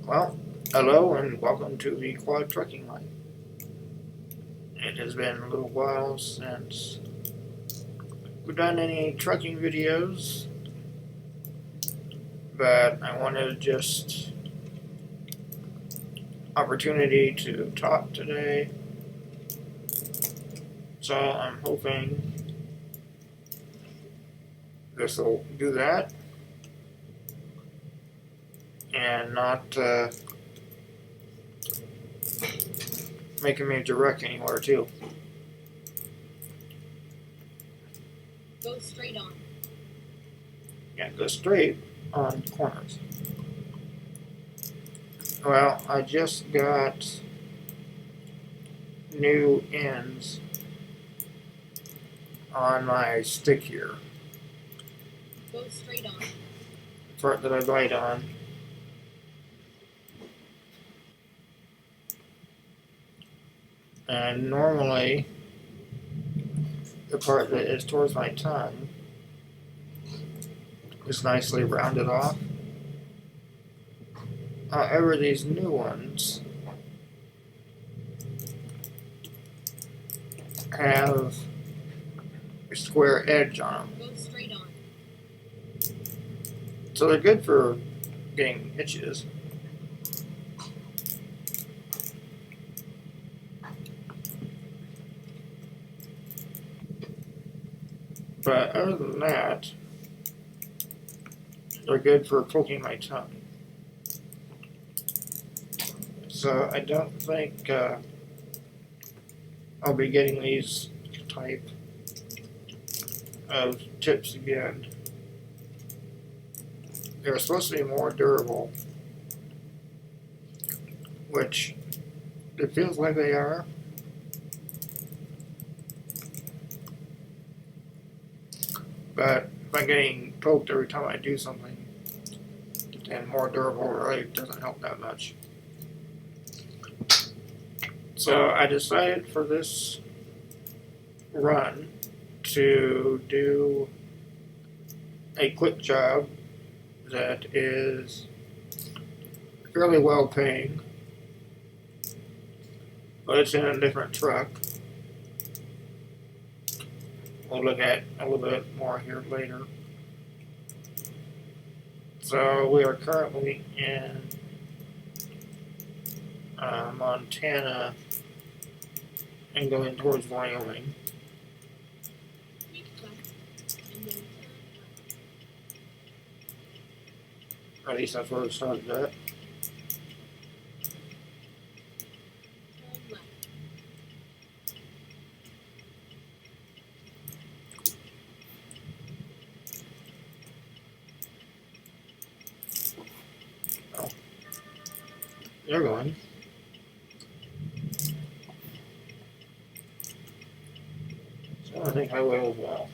Well, hello and welcome to the Quad Trucking Line. It has been a little while since we've done any trucking videos, but I wanted just opportunity to talk today. So I'm hoping this will do that and not making me direct anywhere too. Go straight on. Yeah, go straight on corners. Well, I just got new ends on my stick here. Go straight on. The part that I bite on. And normally, the part that is towards my tongue is nicely rounded off. However, these new ones have a square edge on them. Go straight on. So they're good for getting itches. But other than that, they're good for poking my tongue. So I don't think I'll be getting these type of tips again. They're supposed to be more durable, which it feels like they are. But if I'm getting poked every time I do something, then more durable really doesn't help that much. So I decided for this run to do a quick job that is fairly well paying, but it's in a different truck. We'll look at a little bit more here later. So we are currently in Montana and going towards Wyoming. Keep left and then turn right. At least that's where it started at. Turn left. They're going. So I think I will as well.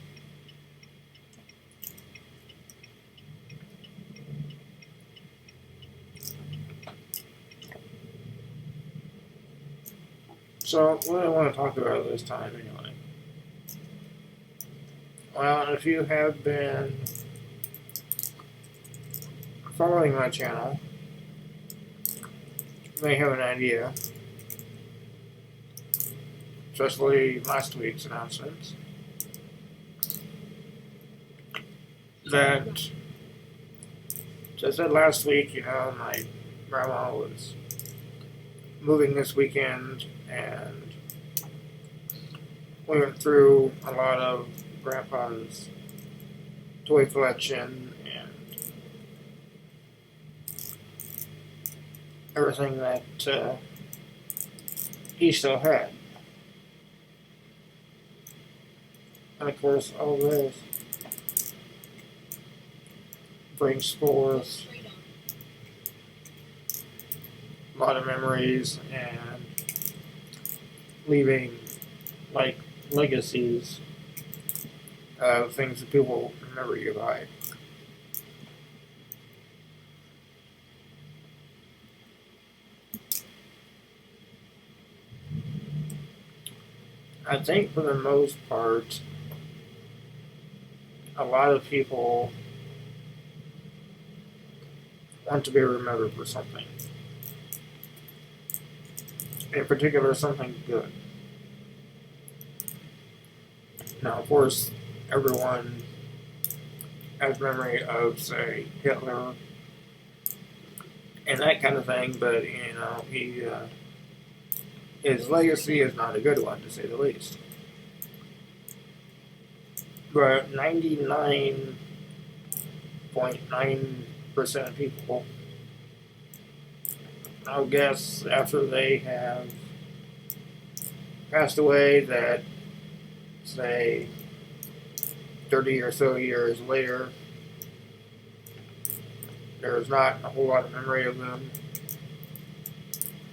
So what do I want to talk about this time anyway? Well, if you have been following my channel, you may have an idea, especially last week's announcements, that, as I said last week, my grandma was moving this weekend, and we went through a lot of Grandpa's toy collection and everything that he still had. And of course, all this brings Go forth straight on. a lot of memories and leaving like legacies of things that people remember you by. I think for the most part, a lot of people want to be remembered for something. in particular something good. Now, of course, everyone has memory of, say, Hitler and that kind of thing, but his legacy is not a good one, to say the least. But 99.9% of people, I guess, after they have passed away, that, say, 30 or so years later, there's not a whole lot of memory of them,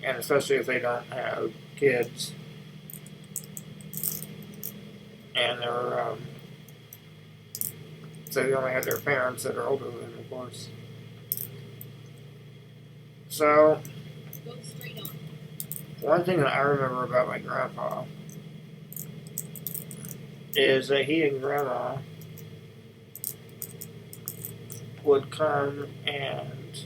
and especially if they don't have kids, and so they only have their parents that are older than them, of course. So, Go straight on. one thing that I remember about my grandpa is that he and grandma would come and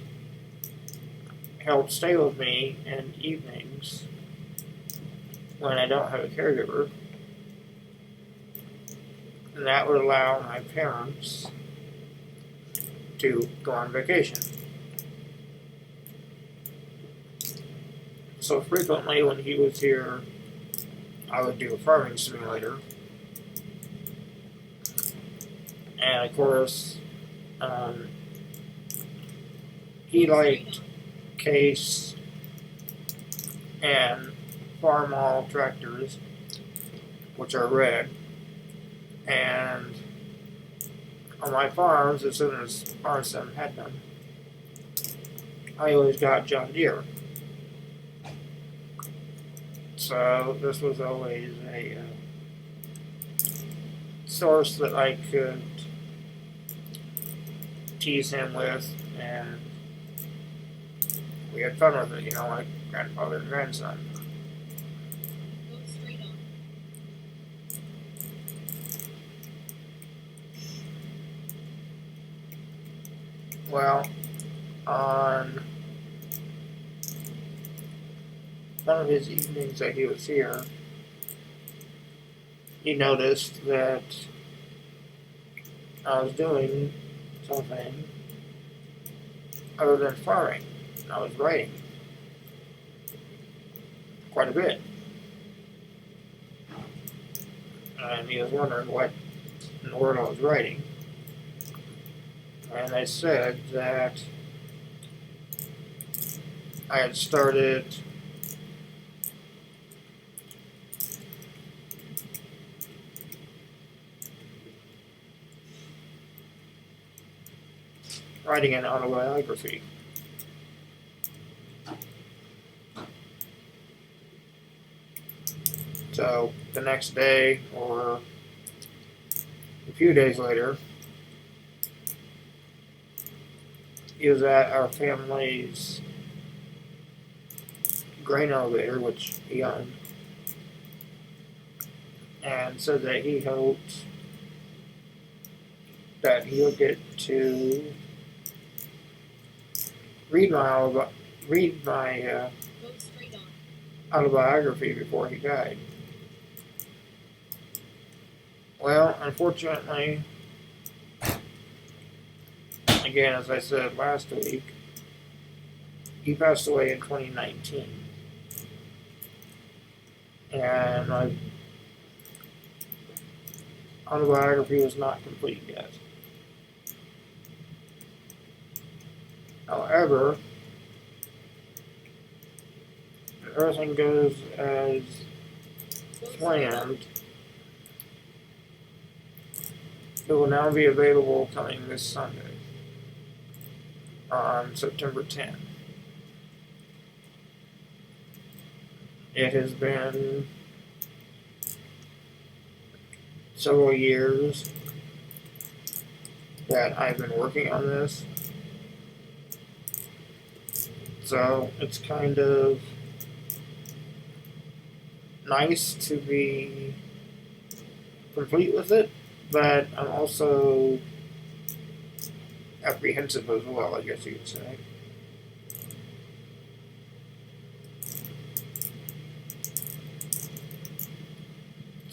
help stay with me in evenings when I don't have a caregiver. And that would allow my parents to go on vacation. So frequently when he was here, I would do a farming simulator. And of course, he liked Case and Farmall tractors, which are red. And on my farms, as soon as RSM had them, I always got John Deere. So this was always a source that I could tease him with, and we had fun with it, like grandfather and grandson. Go straight on. Well, on one of his evenings that he was here, he noticed that I was doing something other than farming. I was writing quite a bit. And he was wondering what in the world I was writing. And I said that I had started writing an autobiography. So the next day, or a few days later, he was at our family's grain elevator, which he owned, and said that he hoped that he'll get to read my Go straight on. autobiography before he died. Well, unfortunately, again, as I said last week, he passed away in 2019. And my autobiography was not complete yet. However, if everything goes as planned, it will now be available coming this Sunday, on September 10th. It has been several years that I've been working on this, so it's kind of nice to be complete with it, but I'm also apprehensive as well, I guess you could say.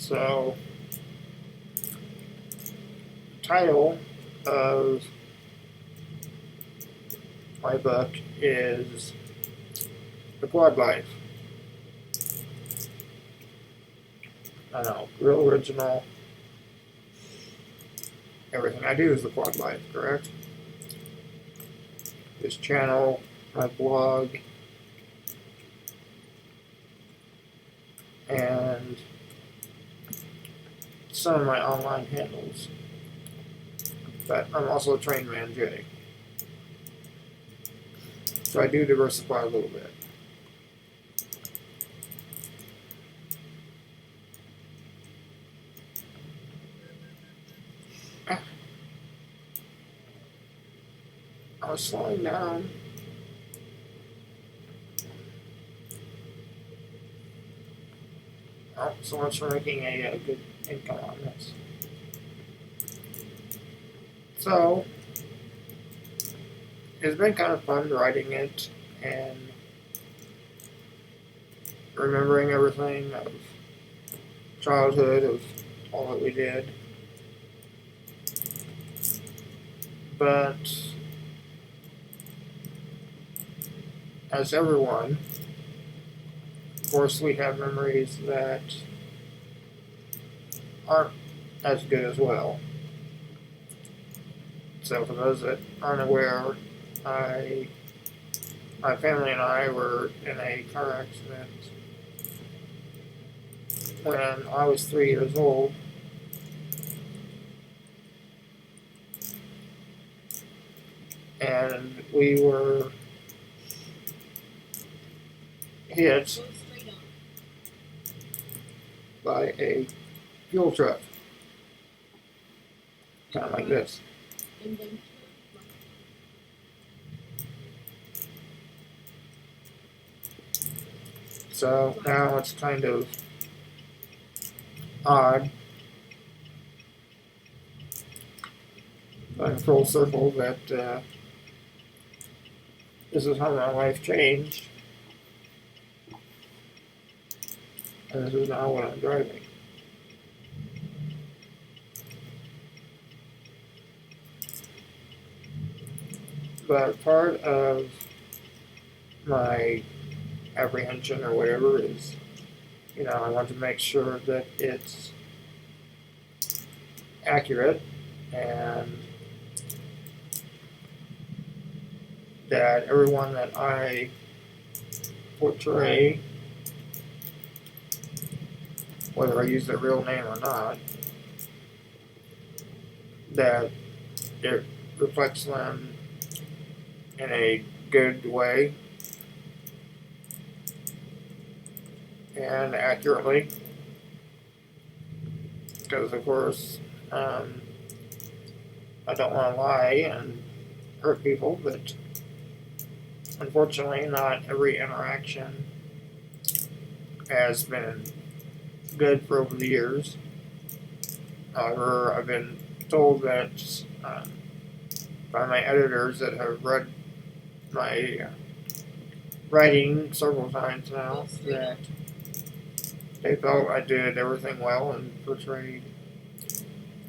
So, the title of my book is The Quad Life. I know, real original. Everything I do is the Quad Life, correct? This channel, my blog, and some of my online handles. But I'm also a trained man, Jay. So I do diversify a little bit. I was slowing down. Oh, so much for making a good income on this. So, it's been kind of fun writing it and remembering everything of childhood, of all that we did. But, as everyone, of course, we have memories that aren't as good as well. So, for those that aren't aware, my family and I were in a car accident when I was 3 years old. And we were hit Go straight on. by a fuel truck, kind of like this. And then turn right. So now it's kind of odd, going full circle, that this is how my life changed, and this is now what I'm driving. But part of my apprehension or whatever is, I want to make sure that it's accurate and that everyone that I portray, whether I use their real name or not, that it reflects them in a good way and accurately. Because, of course, I don't want to lie and hurt people, but unfortunately, not every interaction has been good for over the years. However, I've been told that by my editors that have read my writing several times now, that they felt I did everything well and portrayed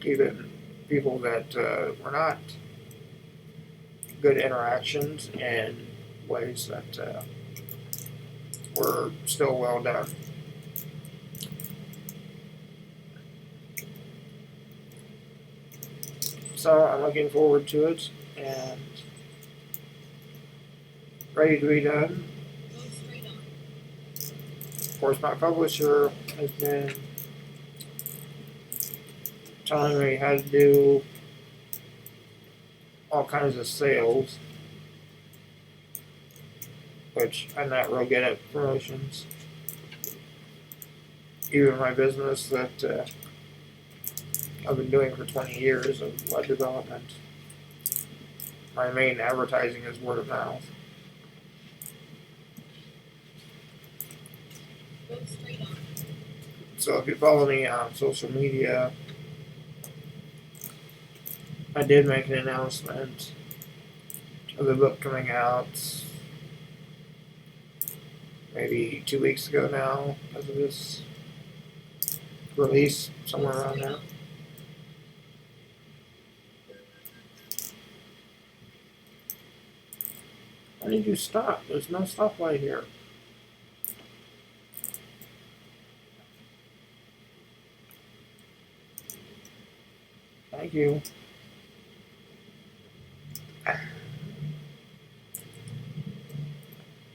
even people that were not good interactions in ways that were still well done. So I'm looking forward to it and ready to be done. Go straight on. Of course, my publisher has been telling me how to do all kinds of sales, which I'm not real good at promotions. Even my business that I've been doing for 20 years of web development, my main advertising is word of mouth. Go straight on. So if you follow me on social media, I did make an announcement of the book coming out maybe 2 weeks ago now, as of this release somewhere around there. Why did you stop? There's no stoplight here. Thank you.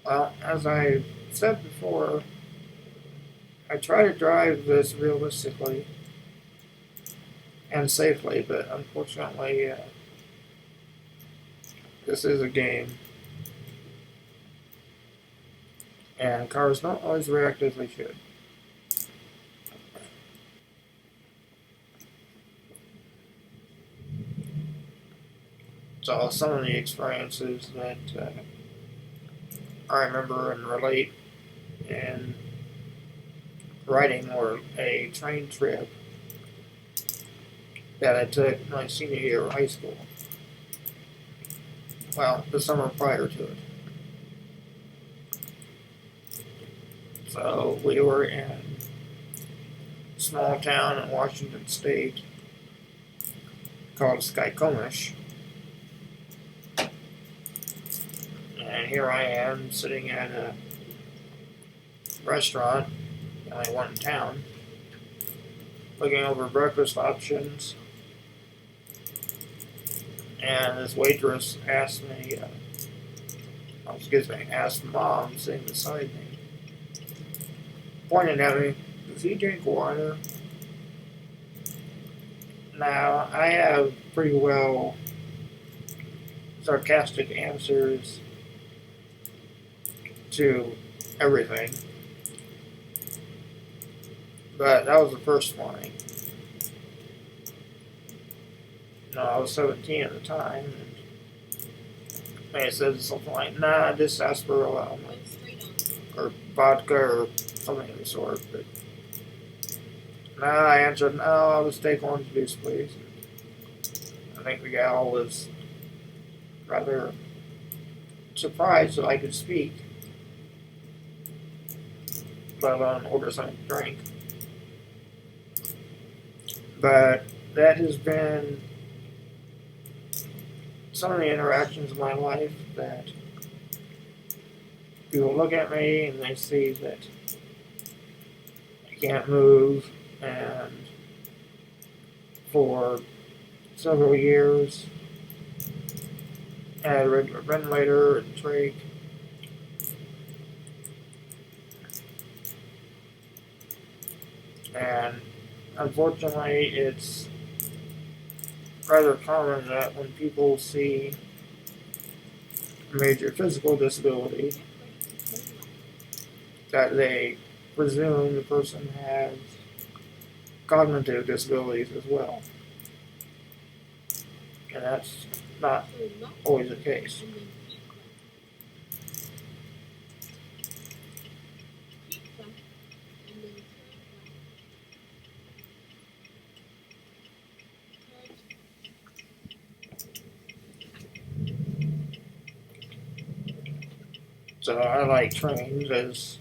Well, as I said before, I try to drive this realistically and safely, but unfortunately, this is a game. And cars don't always react as they should. So some of the experiences that I remember and relate in riding were a train trip that I took my senior year of high school. Well, the summer prior to it. So we were in a small town in Washington State called Skycomish. And here I am sitting at a restaurant, the only one in town, looking over breakfast options. And this waitress asked me, asked Mom sitting beside me, pointed at me, does he drink water? Now, I have pretty well sarcastic answers to everything, but that was the first warning. No, I was 17 at the time, and they said something like, nah, just sarsaparilla, or vodka, or something of the sort, but nah, I answered, no, I'll just take orange juice, please. I think the gal was rather surprised that I could speak, let alone order something to drink. But that has been some of the interactions in my life that people look at me and they see that I can't move, and for several years I had a regular ventilator and trach. And unfortunately, it's rather common that when people see a major physical disability, that they presume the person has cognitive disabilities as well. And that's not always the case. So I like trains, as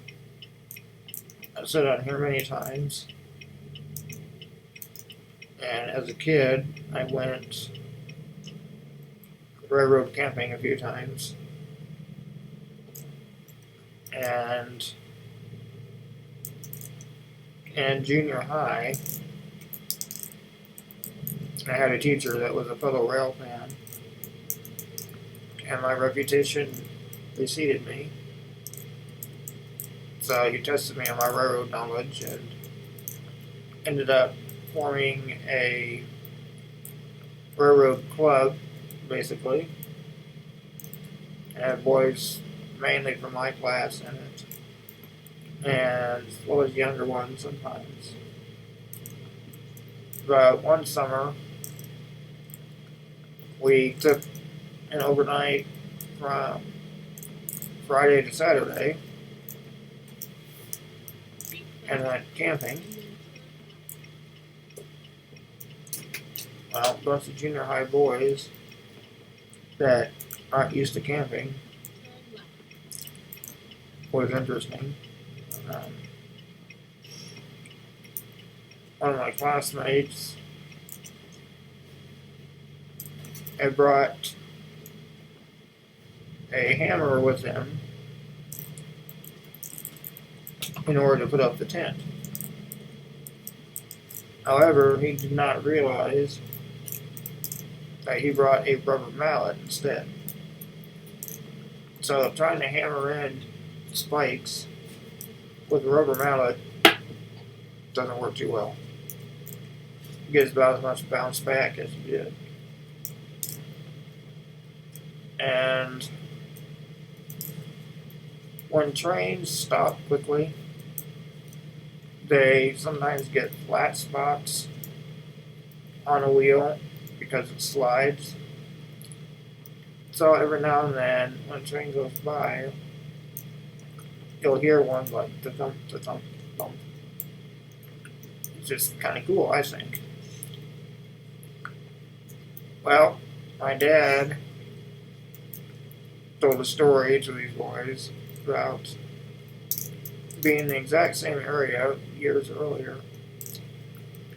I've said on here many times. And as a kid, I went railroad camping a few times. And in junior high, I had a teacher that was a fellow rail fan, and my reputation preceded me. So he tested me on my railroad knowledge and ended up forming a railroad club, basically. I had boys mainly from my class in it, and as well as younger ones sometimes. But one summer, we took an overnight from Friday to Saturday and went camping. Well, a bunch of junior high boys that aren't used to camping was interesting. one of my classmates had brought a hammer with him in order to put up the tent. However, he did not realize that he brought a rubber mallet instead. So trying to hammer in spikes with a rubber mallet doesn't work too well. You get about as much bounce back as you did. And when trains stop quickly, they sometimes get flat spots on a wheel because it slides. So every now and then, when a train goes by, you'll hear one like thump, thump, thump. It's just kind of cool, I think. Well, my dad told a story to these boys about being in the exact same area years earlier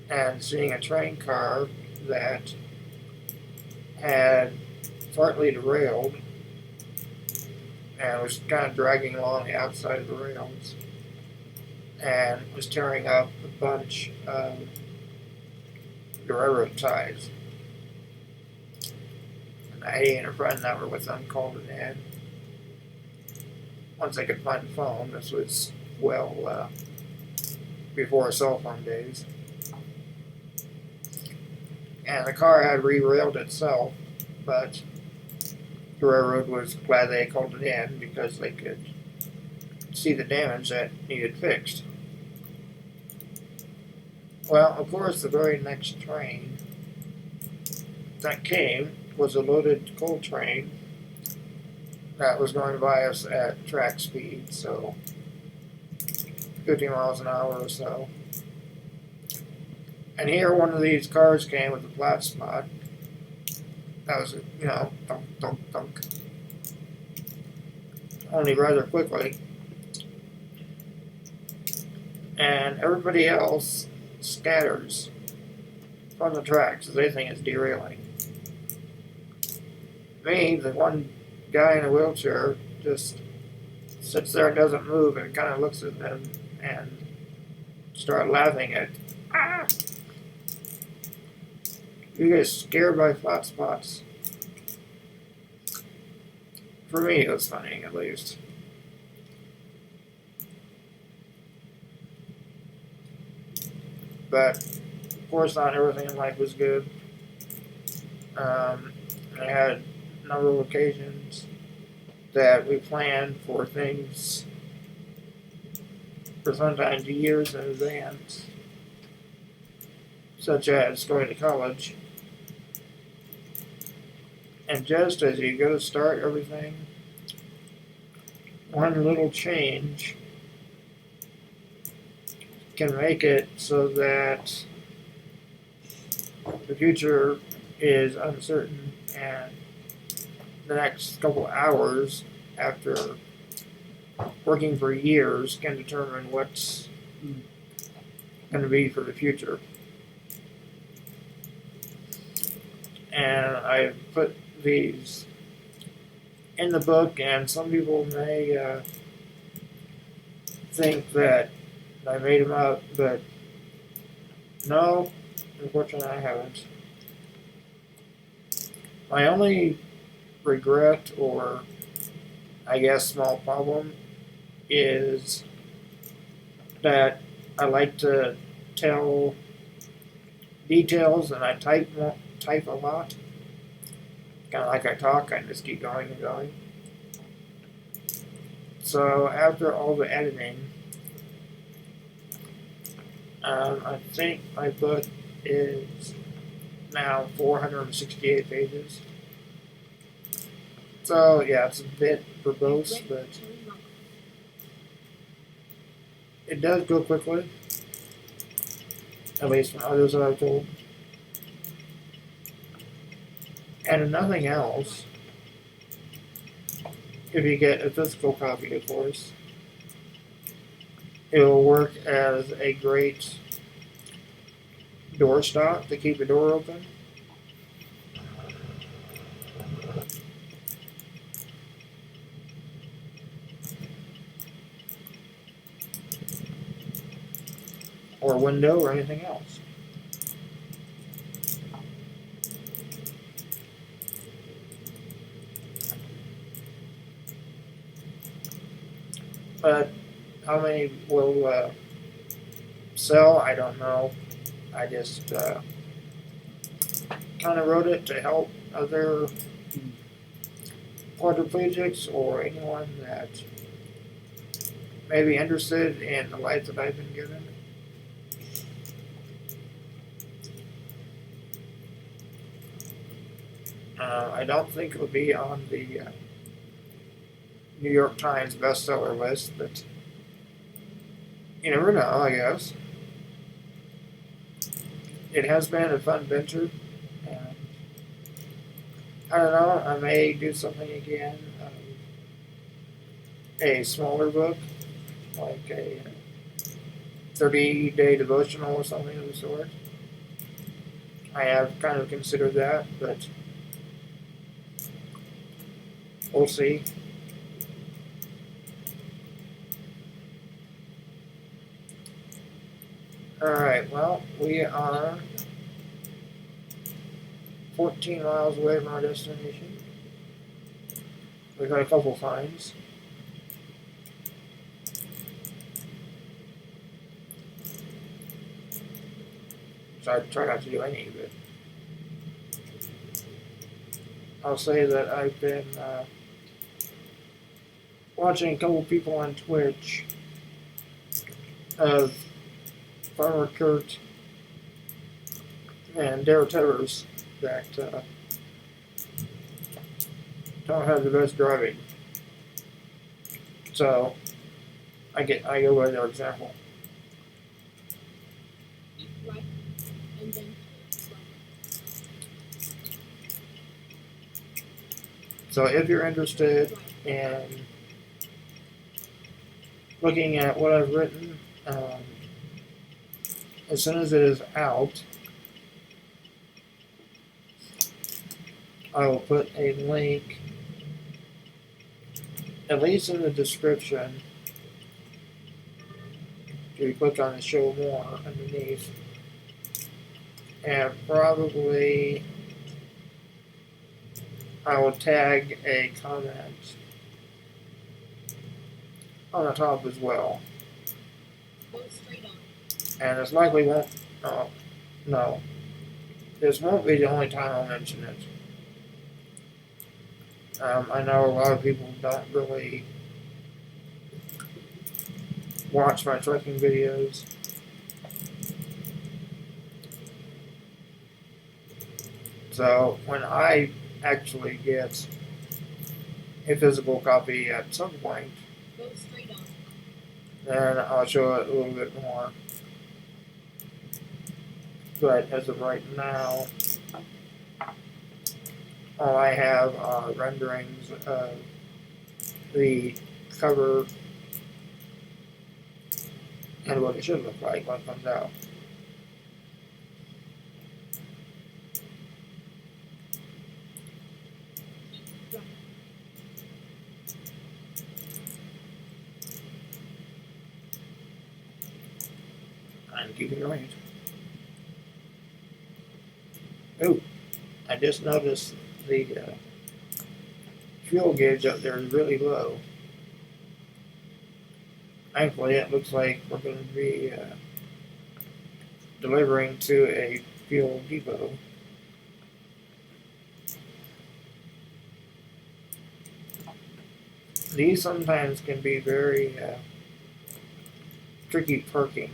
and seeing a train car that had partly derailed and was kind of dragging along the outside of the rails and was tearing up a bunch of the railroad ties. And he and a friend that were with them called it in. Once they could find the phone, this was well before cell phone days. And the car had re-railed itself, but the railroad was glad they called it in because they could see the damage that needed fixed. Well, of course, the very next train that came was a loaded coal train that was going by us at track speed, so 50 miles an hour or so. And here one of these cars came with a flat spot. That was, thunk, thunk, thunk. Only rather quickly. And everybody else scatters from the tracks as they think it's derailing. Me, the one guy in a wheelchair, just sits there and doesn't move and kind of looks at them and start laughing at, ah! You get scared by flat spots. For me, it was funny, at least. But, of course, not everything in life was good. I had a number of occasions that we planned for things for sometimes years in advance, such as going to college. And just as you go to start everything, one little change can make it so that the future is uncertain and the next couple hours after working for years can determine what's going to be for the future. And I put these in the book, and some people may think that I made them up, but no, unfortunately I haven't. My only regret, or I guess small problem, is that I like to tell details and I type a lot. Kind of like I talk, I just keep going and going. So after all the editing, I think my book is now 468 pages. So yeah, it's a bit verbose, but it does go quickly, at least from others that I've told. And if nothing else, if you get a physical copy, of course, it will work as a great door stop to keep the door open. Or window or anything else. But how many will sell? I don't know. I just kind of wrote it to help other quadriplegics or anyone that may be interested in the life that I've been given. I don't think it will be on the New York Times bestseller list, but you never know, I guess. It has been a fun venture, and I don't know, I may do something again. A smaller book, like a 30-day devotional or something of the sort. I have kind of considered that, but we'll see. Alright, well, we are 14 miles away from our destination. We've had a couple finds. So I try not to do any, but I'll say that I've been watching a couple people on Twitch of Farmer Kurt and Dare Tethers that don't have the best driving. So I go by their example. Keep right and then turn So if you're interested right. in looking at what I've written, as soon as it is out, I will put a link, at least in the description, if you click on the show more underneath, and probably I will tag a comment on the top as well. Go straight on. And this likely won't, no, this won't be the only time I'll mention it. I know a lot of people don't really watch my trekking videos. So when I actually get a physical copy at some point, Go straight on. then I'll show it a little bit more. But as of right now, all I have are renderings of the cover and what it should look like when it comes out. Keep right. I'm keeping right. Oh, I just noticed the fuel gauge up there is really low. Thankfully, it looks like we're going to be delivering to a fuel depot. These sometimes can be very tricky parking.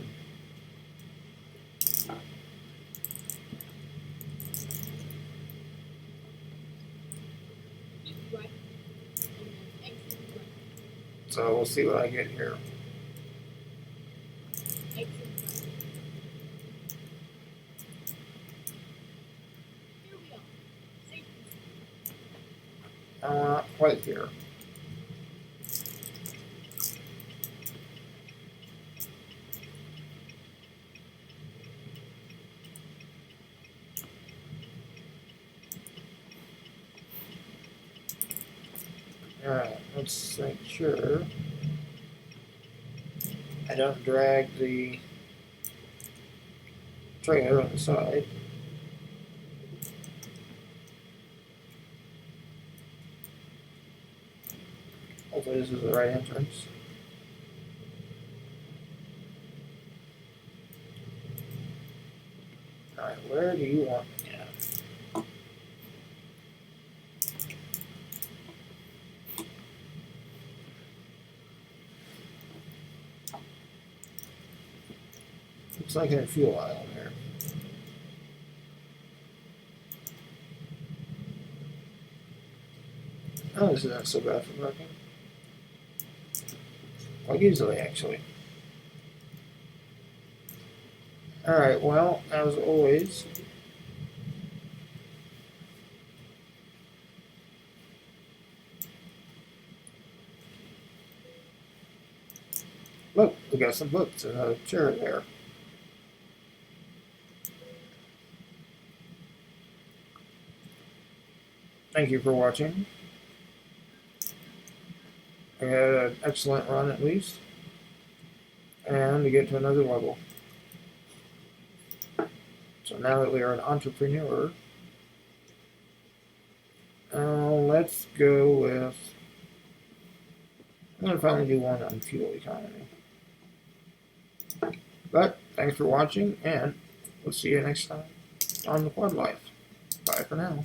Keep right and then exit right. So we'll see what I get here. Exit right. Here we are. Safety. I'm not quite here. Alright, let's make sure I don't drag the trailer on the side. Hopefully this is the right entrance. Alright, where do you want me at? Looks like in a fuel aisle there. Oh, this is not so bad for parking. Quite easily, actually. Alright, well, as always, look, we got some books and a chair there. Thank you for watching. We had an excellent run at least. And we get to another level. So now that we are an entrepreneur, let's go with, I'm going to finally do one on fuel economy. But thanks for watching, and we'll see you next time on the Quad Life. Bye for now.